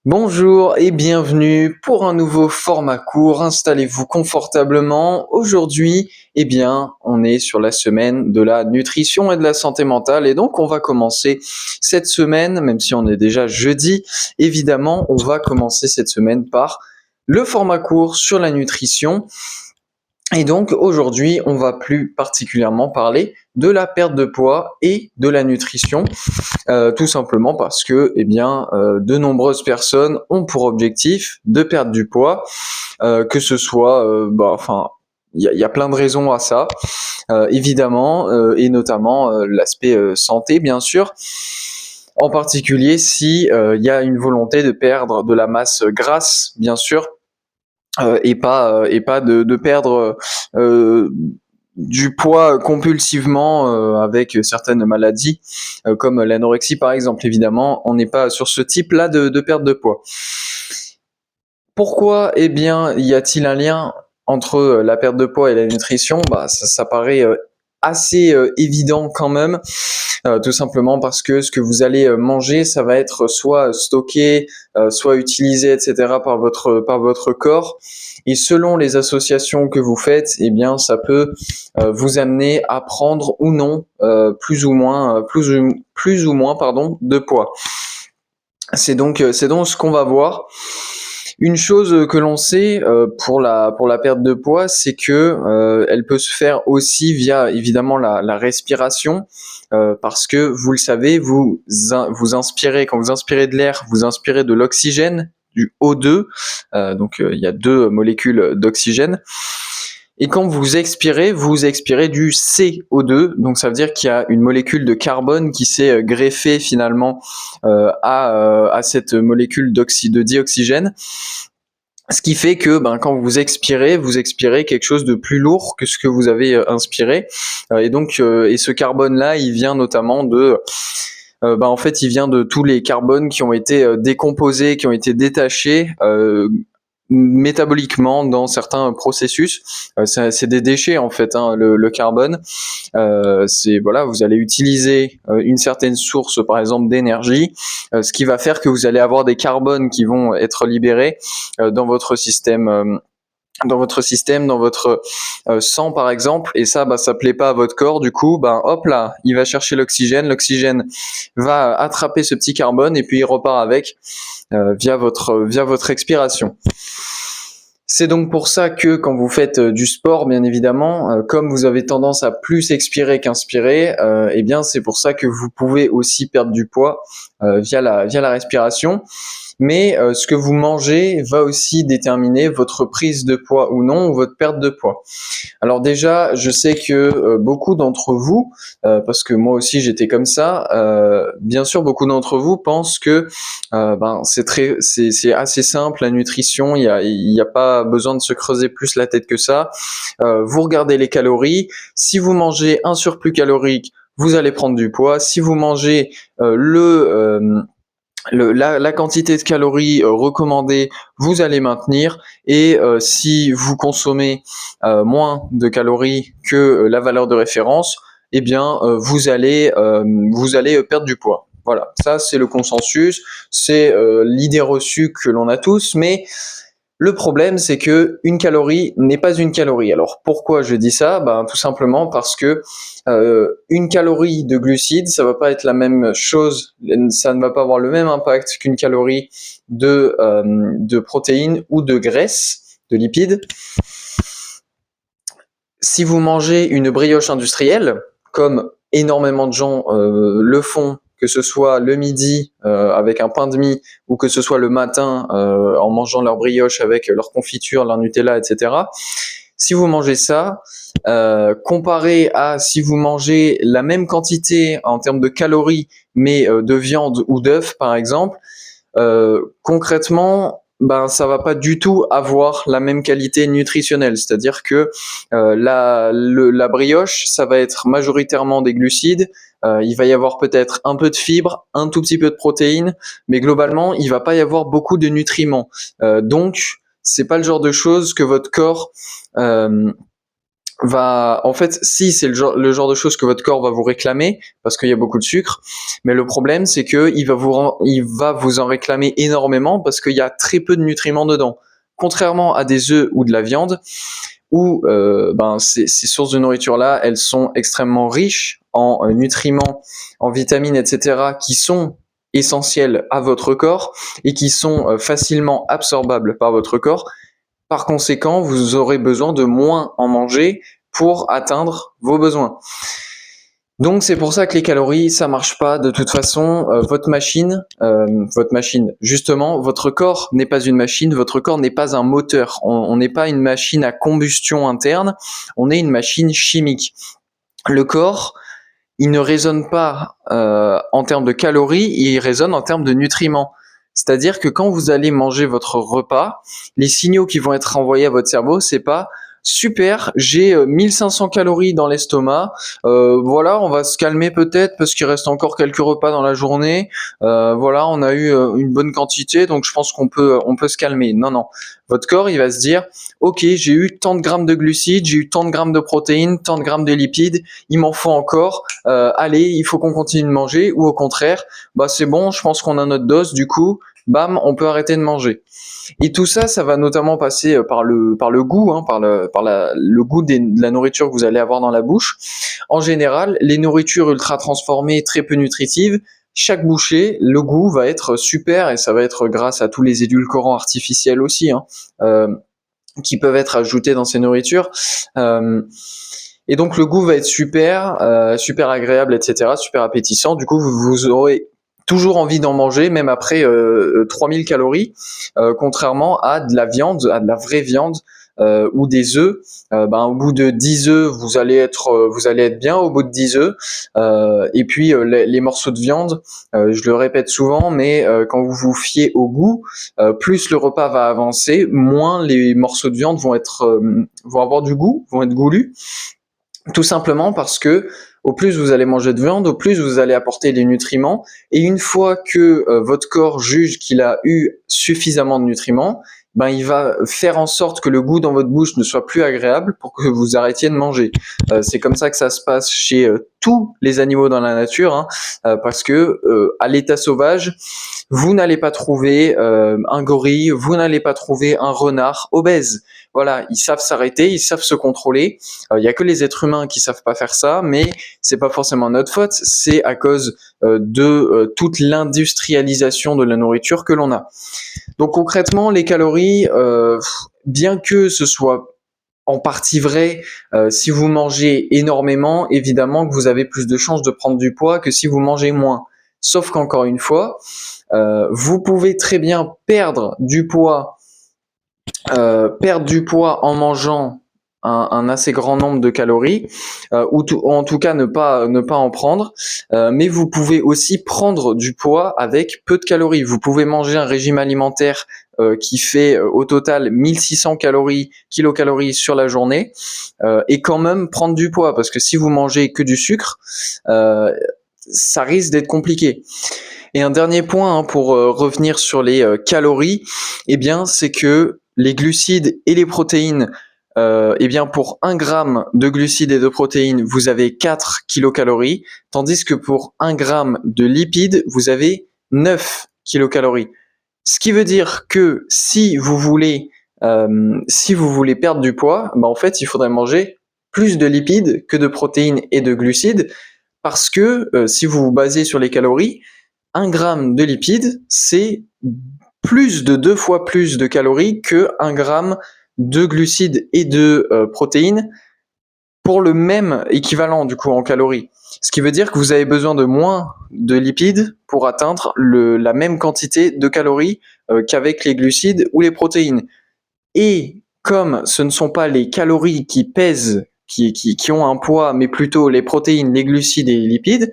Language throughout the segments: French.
Bonjour et bienvenue pour un nouveau format court. Installez-vous confortablement. Aujourd'hui, on est sur la semaine de la nutrition et de la santé mentale et donc on va commencer cette semaine, même si on est déjà jeudi, évidemment, on va commencer cette semaine par le format court sur la nutrition. Et donc aujourd'hui, on va plus particulièrement parler de la perte de poids et de la nutrition, tout simplement parce que, de nombreuses personnes ont pour objectif de perdre du poids, que ce soit, il y a plein de raisons à ça, évidemment, et notamment l'aspect santé, bien sûr. En particulier si il y a une volonté de perdre de la masse grasse, bien sûr, et pas de perdre du poids compulsivement avec certaines maladies comme l'anorexie par exemple. Évidemment, on n'est pas sur ce type-là de perte de poids. Pourquoi y a-t-il un lien entre la perte de poids et la nutrition? Ça paraît assez évident quand même, tout simplement parce que ce que vous allez manger, ça va être soit stocké, soit utilisé, etc. par votre corps. Et selon les associations que vous faites, ça peut vous amener à prendre ou non plus ou moins de poids. C'est donc ce qu'on va voir. Une chose que l'on sait pour la perte de poids, c'est que elle peut se faire aussi via évidemment la respiration, parce que vous le savez, vous inspirez, quand vous inspirez de l'air, vous inspirez de l'oxygène, du O2, il y a deux molécules d'oxygène. Et quand vous expirez du CO2, donc ça veut dire qu'il y a une molécule de carbone qui s'est greffée finalement à cette molécule de dioxygène. Ce qui fait que quand vous expirez quelque chose de plus lourd que ce que vous avez inspiré. Et ce carbone-là, il vient notamment il vient de tous les carbones qui ont été décomposés, qui ont été détachés métaboliquement dans certains processus. C'est des déchets en fait, le carbone. Vous allez utiliser une certaine source, par exemple d'énergie, ce qui va faire que vous allez avoir des carbones qui vont être libérés dans votre système. Dans votre sang par exemple, et ça plaît pas à votre corps, du coup hop là, il va chercher l'oxygène va attraper ce petit carbone et puis il repart avec via votre expiration. C'est donc pour ça que quand vous faites du sport, bien évidemment, comme vous avez tendance à plus expirer qu'inspirer, c'est pour ça que vous pouvez aussi perdre du poids via la respiration. Mais ce que vous mangez va aussi déterminer votre prise de poids ou non, ou votre perte de poids. Alors déjà, je sais que beaucoup d'entre vous, parce que moi aussi j'étais comme ça, bien sûr beaucoup d'entre vous pensent que c'est assez simple la nutrition, il y a pas besoin de se creuser plus la tête que ça. Vous regardez les calories, si vous mangez un surplus calorique, vous allez prendre du poids. Si vous mangez la quantité de calories recommandée, vous allez maintenir, et si vous consommez moins de calories que la valeur de référence, vous allez perdre du poids. Voilà, ça c'est le consensus, c'est l'idée reçue que l'on a tous, mais le problème, c'est que une calorie n'est pas une calorie. Alors pourquoi je dis ça? Tout simplement parce que une calorie de glucides, ça va pas être la même chose, ça ne va pas avoir le même impact qu'une calorie de protéines ou de graisse, de lipides. Si vous mangez une brioche industrielle, comme énormément de gens le font, que ce soit le midi avec un pain de mie, ou que ce soit le matin en mangeant leur brioche avec leur confiture, leur Nutella, etc. Si vous mangez ça, comparé à si vous mangez la même quantité en termes de calories, mais de viande ou d'œufs par exemple, concrètement, ça va pas du tout avoir la même qualité nutritionnelle. C'est-à-dire que la brioche, ça va être majoritairement des glucides. Il va y avoir peut-être un peu de fibres, un tout petit peu de protéines, mais globalement, il va pas y avoir beaucoup de nutriments. Donc, c'est pas le genre de choses que votre corps en fait, si c'est le genre de choses que votre corps va vous réclamer, parce qu'il y a beaucoup de sucre, mais le problème, c'est que il va vous en réclamer énormément parce qu'il y a très peu de nutriments dedans. Contrairement à des œufs ou de la viande, où ces sources de nourriture-là, elles sont extrêmement riches en nutriments, en vitamines, etc., qui sont essentiels à votre corps et qui sont facilement absorbables par votre corps. Par conséquent, vous aurez besoin de moins en manger pour atteindre vos besoins. Donc c'est pour ça que les calories, ça marche pas. De toute façon, votre machine, justement, votre corps n'est pas une machine, votre corps n'est pas un moteur. On n'est pas une machine à combustion interne, on est une machine chimique. Le corps, il ne raisonne pas en termes de calories, il raisonne en termes de nutriments. C'est-à-dire que quand vous allez manger votre repas, les signaux qui vont être envoyés à votre cerveau, c'est pas super, j'ai 1500 calories dans l'estomac, voilà, on va se calmer peut-être parce qu'il reste encore quelques repas dans la journée, voilà, on a eu une bonne quantité, donc je pense qu'on peut se calmer. Non, non, votre corps, il va se dire, ok, j'ai eu tant de grammes de glucides, j'ai eu tant de grammes de protéines, tant de grammes de lipides, il m'en faut encore, allez, il faut qu'on continue de manger, ou au contraire, bah c'est bon, je pense qu'on a notre dose, du coup, bam, on peut arrêter de manger. Et tout ça, ça va notamment passer par le goût, hein, le goût de la nourriture que vous allez avoir dans la bouche. En général, les nourritures ultra transformées, très peu nutritives, chaque bouchée, le goût va être super, et ça va être grâce à tous les édulcorants artificiels aussi, hein, qui peuvent être ajoutés dans ces nourritures. Et donc le goût va être super, super agréable, etc., super appétissant. Du coup, vous aurez toujours envie d'en manger, même après 3000 calories, contrairement à de la viande, à de la vraie viande, ou des œufs. Au bout de 10 œufs, vous allez être bien au bout de 10 œufs. Et puis les morceaux de viande, je le répète souvent, mais quand vous vous fiez au goût, plus le repas va avancer, moins les morceaux de viande vont avoir du goût, vont être goulus. Tout simplement parce que au plus vous allez manger de viande, au plus vous allez apporter des nutriments. Et une fois que votre corps juge qu'il a eu suffisamment de nutriments, il va faire en sorte que le goût dans votre bouche ne soit plus agréable pour que vous arrêtiez de manger. C'est comme ça que ça se passe chez tous les animaux dans la nature, hein, parce que à l'état sauvage, vous n'allez pas trouver un gorille, vous n'allez pas trouver un renard obèse. Voilà, ils savent s'arrêter, ils savent se contrôler. Il y a que les êtres humains qui savent pas faire ça, mais c'est pas forcément notre faute, c'est à cause de toute l'industrialisation de la nourriture que l'on a. Donc concrètement, les calories, bien que ce soit en partie vrai, si vous mangez énormément, évidemment que vous avez plus de chances de prendre du poids que si vous mangez moins. Sauf qu'encore une fois, vous pouvez très bien perdre du poids en mangeant un assez grand nombre de calories, ou en tout cas ne pas en prendre, mais vous pouvez aussi prendre du poids avec peu de calories. Vous pouvez manger un régime alimentaire qui fait au total 1600 kilocalories sur la journée, et quand même prendre du poids, parce que si vous mangez que du sucre, ça risque d'être compliqué. Et un dernier point, hein, pour revenir sur les calories, c'est que les glucides et les protéines, pour 1 gramme de glucides et de protéines, vous avez 4 kilocalories, tandis que pour 1 gramme de lipides, vous avez 9 kilocalories. Ce qui veut dire que si vous voulez perdre du poids, en fait, il faudrait manger plus de lipides que de protéines et de glucides, parce que si vous vous basez sur les calories, 1 gramme de lipides, c'est plus de 2 fois plus de calories que 1 gramme de glucides et de protéines pour le même équivalent du coup en calories. Ce qui veut dire que vous avez besoin de moins de lipides pour atteindre la même quantité de calories qu'avec les glucides ou les protéines. Et comme ce ne sont pas les calories qui pèsent, qui ont un poids, mais plutôt les protéines, les glucides et les lipides,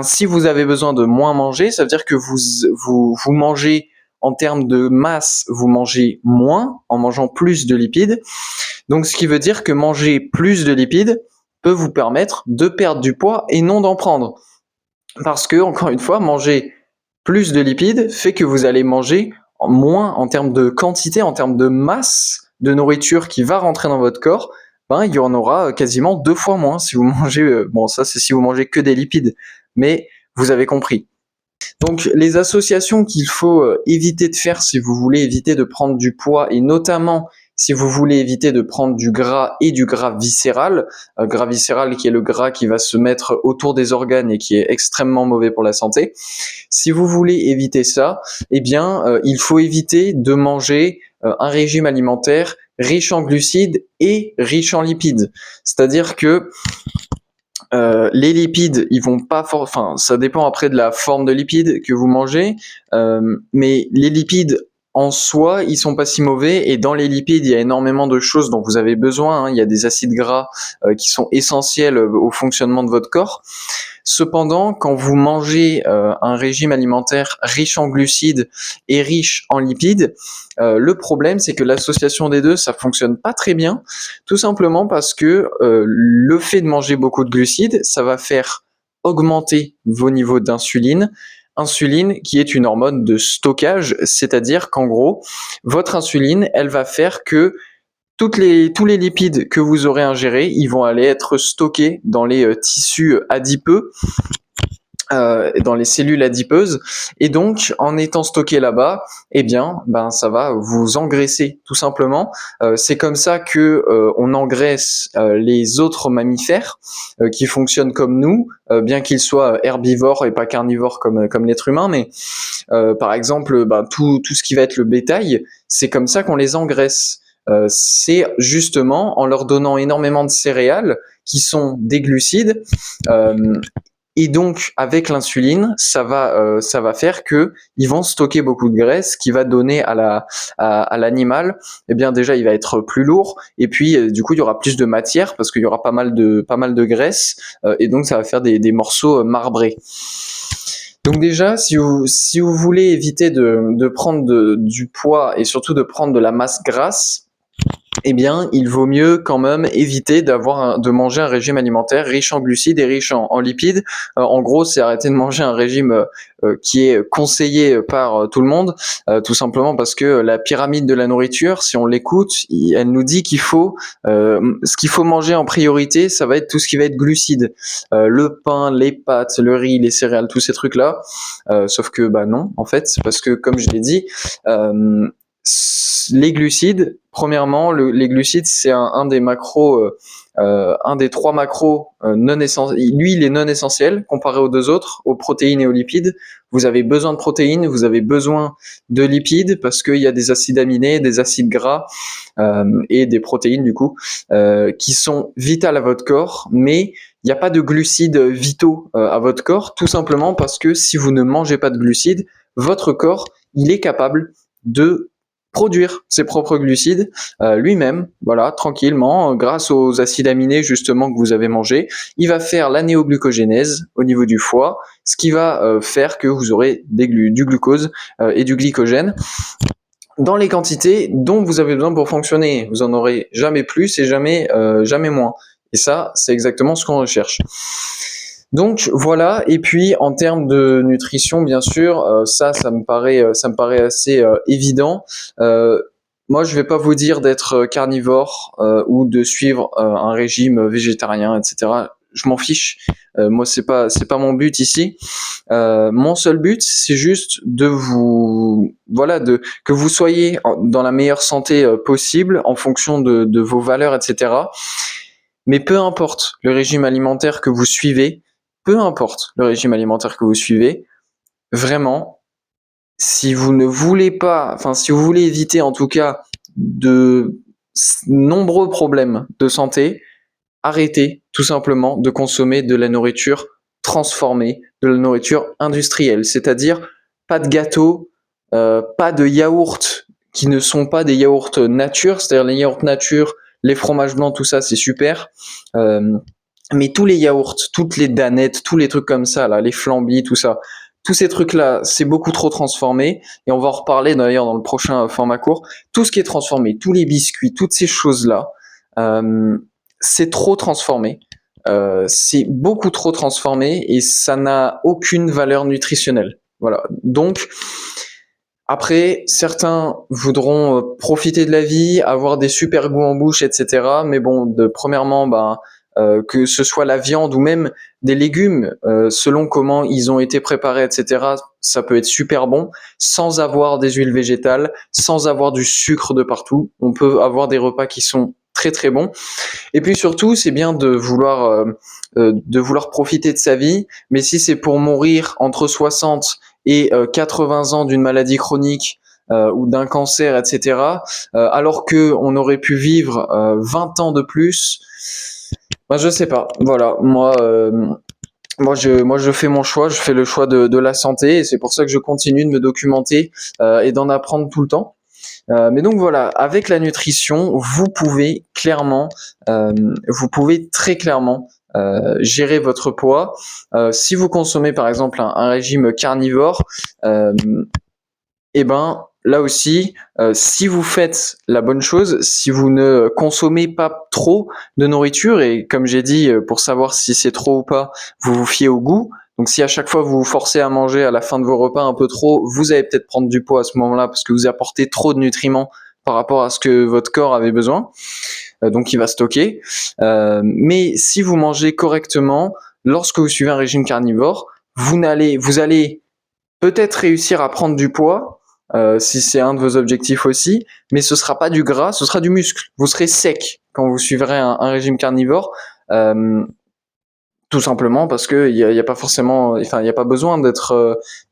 si vous avez besoin de moins manger, ça veut dire que vous mangez en termes de masse, vous mangez moins en mangeant plus de lipides. Donc, ce qui veut dire que manger plus de lipides peut vous permettre de perdre du poids et non d'en prendre. Parce que, encore une fois, manger plus de lipides fait que vous allez manger moins en termes de quantité, en termes de masse de nourriture qui va rentrer dans votre corps, ben il y en aura quasiment 2 fois moins si vous mangez, bon ça c'est si vous mangez que des lipides, mais vous avez compris. Donc les associations qu'il faut éviter de faire si vous voulez éviter de prendre du poids et notamment si vous voulez éviter de prendre du gras et du gras viscéral qui est le gras qui va se mettre autour des organes et qui est extrêmement mauvais pour la santé. Si vous voulez éviter ça, eh bien il faut éviter de manger un régime alimentaire riche en glucides et riche en lipides. C'est-à-dire que les lipides, ils vont pas enfin, ça dépend après de la forme de lipides que vous mangez, mais les lipides en soi, ils sont pas si mauvais. Et dans les lipides, il y a énormément de choses dont vous avez besoin, hein. Il y a des acides gras qui sont essentiels au fonctionnement de votre corps. Cependant, quand vous mangez un régime alimentaire riche en glucides et riche en lipides, le problème c'est que l'association des deux, ça fonctionne pas très bien, tout simplement parce que le fait de manger beaucoup de glucides, ça va faire augmenter vos niveaux d'insuline. Insuline qui est une hormone de stockage, c'est-à-dire qu'en gros, votre insuline, elle va faire que tous les lipides que vous aurez ingérés, ils vont aller être stockés dans les tissus adipeux, dans les cellules adipeuses, et donc en étant stocké là-bas, eh bien, ben ça va vous engraisser tout simplement. C'est comme ça que on engraisse les autres mammifères qui fonctionnent comme nous, bien qu'ils soient herbivores et pas carnivores comme l'être humain, mais par exemple, ben, tout ce qui va être le bétail, c'est comme ça qu'on les engraisse. C'est justement en leur donnant énormément de céréales qui sont des glucides. Et donc, avec l'insuline, ça va faire que ils vont stocker beaucoup de graisse, qui va donner à l'animal. Eh bien, déjà, il va être plus lourd, et puis du coup, il y aura plus de matière parce qu'il y aura pas mal de graisse, et donc ça va faire des morceaux marbrés. Donc déjà, si vous voulez éviter de prendre du poids et surtout de prendre de la masse grasse, eh bien, il vaut mieux quand même éviter de manger un régime alimentaire riche en glucides et riche en lipides. En gros, c'est arrêter de manger un régime qui est conseillé par tout le monde, tout simplement parce que la pyramide de la nourriture, si on l'écoute, elle nous dit ce qu'il faut manger en priorité, ça va être tout ce qui va être glucides, le pain, les pâtes, le riz, les céréales, tous ces trucs-là. Sauf que bah non, en fait, c'est parce que comme je l'ai dit, les glucides, premièrement, les glucides, c'est un des macros, un des 3 macros non essentiels. Lui, il est non essentiel comparé aux 2 autres, aux protéines et aux lipides. Vous avez besoin de protéines, vous avez besoin de lipides parce qu'il y a des acides aminés, des acides gras et des protéines du coup qui sont vitales à votre corps, mais il n'y a pas de glucides vitaux à votre corps, tout simplement parce que si vous ne mangez pas de glucides, votre corps, il est capable de produire ses propres glucides lui-même, voilà, tranquillement, grâce aux acides aminés justement que vous avez mangés. Il va faire la néoglucogénèse au niveau du foie, ce qui va faire que vous aurez du glucose et du glycogène dans les quantités dont vous avez besoin pour fonctionner. Vous en aurez jamais plus et jamais moins. Et ça, c'est exactement ce qu'on recherche. Donc voilà, et puis en termes de nutrition, bien sûr, ça me paraît assez évident. Moi, je vais pas vous dire d'être carnivore ou de suivre un régime végétarien, etc. Je m'en fiche. Moi, c'est pas mon but ici. Mon seul but, c'est juste que vous soyez dans la meilleure santé possible en fonction de vos valeurs, etc. Mais peu importe le régime alimentaire que vous suivez, vraiment, si vous ne voulez pas, enfin, si vous voulez éviter en tout cas de nombreux problèmes de santé, arrêtez tout simplement de consommer de la nourriture transformée, de la nourriture industrielle, c'est-à-dire pas de gâteaux, pas de yaourts qui ne sont pas des yaourts nature, c'est-à-dire les yaourts nature, les fromages blancs, tout ça c'est super. Mais tous les yaourts, toutes les danettes, tous les trucs comme ça, là, les flambis, tout ça, tous ces trucs-là, c'est beaucoup trop transformé. Et on va en reparler d'ailleurs dans le prochain format court. Tout ce qui est transformé, tous les biscuits, toutes ces choses-là, c'est trop transformé. C'est beaucoup trop transformé et ça n'a aucune valeur nutritionnelle. Voilà. Donc, Après, certains voudront profiter de la vie, avoir des super goûts en bouche, etc. Mais bon, premièrement, que ce soit la viande ou même des légumes, selon comment ils ont été préparés, etc., ça peut être super bon, sans avoir des huiles végétales, sans avoir du sucre de partout. On peut avoir des repas qui sont très très bons. Et puis surtout, c'est bien de vouloir profiter de sa vie, mais si c'est pour mourir entre 60 et 80 ans d'une maladie chronique ou d'un cancer, etc., alors que on aurait pu vivre 20 ans de plus, je sais pas. Voilà, moi, je fais mon choix, je fais le choix de la santé, et c'est pour ça que je continue de me documenter et d'en apprendre tout le temps. Mais donc voilà, avec la nutrition, vous pouvez très clairement gérer votre poids. Si vous consommez par exemple un régime carnivore, euh, et ben là aussi, si vous faites la bonne chose, si vous ne consommez pas trop de nourriture, et comme j'ai dit, pour savoir si c'est trop ou pas, vous vous fiez au goût. Donc si à chaque fois vous vous forcez à manger à la fin de vos repas un peu trop, vous allez peut-être prendre du poids à ce moment-là parce que vous apportez trop de nutriments par rapport à ce que votre corps avait besoin. Donc il va stocker. Mais si vous mangez correctement, lorsque vous suivez un régime carnivore, vous allez peut-être réussir à prendre du poids, si c'est un de vos objectifs aussi, mais ce sera pas du gras, ce sera du muscle. Vous serez sec quand vous suivrez un régime carnivore, euh, tout simplement parce que il y a pas forcément, enfin il y a pas besoin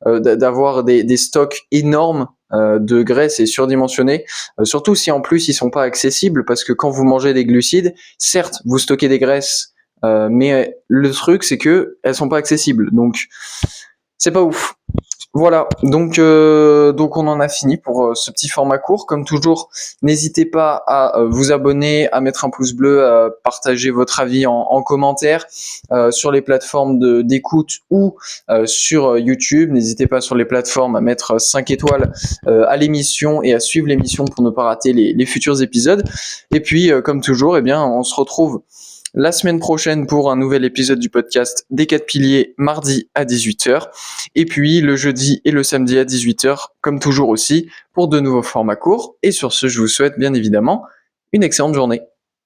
d'avoir des stocks énormes de graisse et surdimensionnés, surtout si en plus ils sont pas accessibles, parce que quand vous mangez des glucides, certes vous stockez des graisses, mais le truc c'est que elles sont pas accessibles, donc c'est pas ouf. Voilà, donc on en a fini pour ce petit format court. Comme toujours, n'hésitez pas à vous abonner, à mettre un pouce bleu, à partager votre avis en commentaire sur les plateformes d'écoute ou sur YouTube. N'hésitez pas sur les plateformes à mettre 5 étoiles à l'émission et à suivre l'émission pour ne pas rater les futurs épisodes. Et puis, comme toujours, on se retrouve la semaine prochaine pour un nouvel épisode du podcast des 4 piliers, mardi à 18h. Et puis le jeudi et le samedi à 18h, comme toujours aussi, pour de nouveaux formats courts. Et sur ce, je vous souhaite bien évidemment une excellente journée.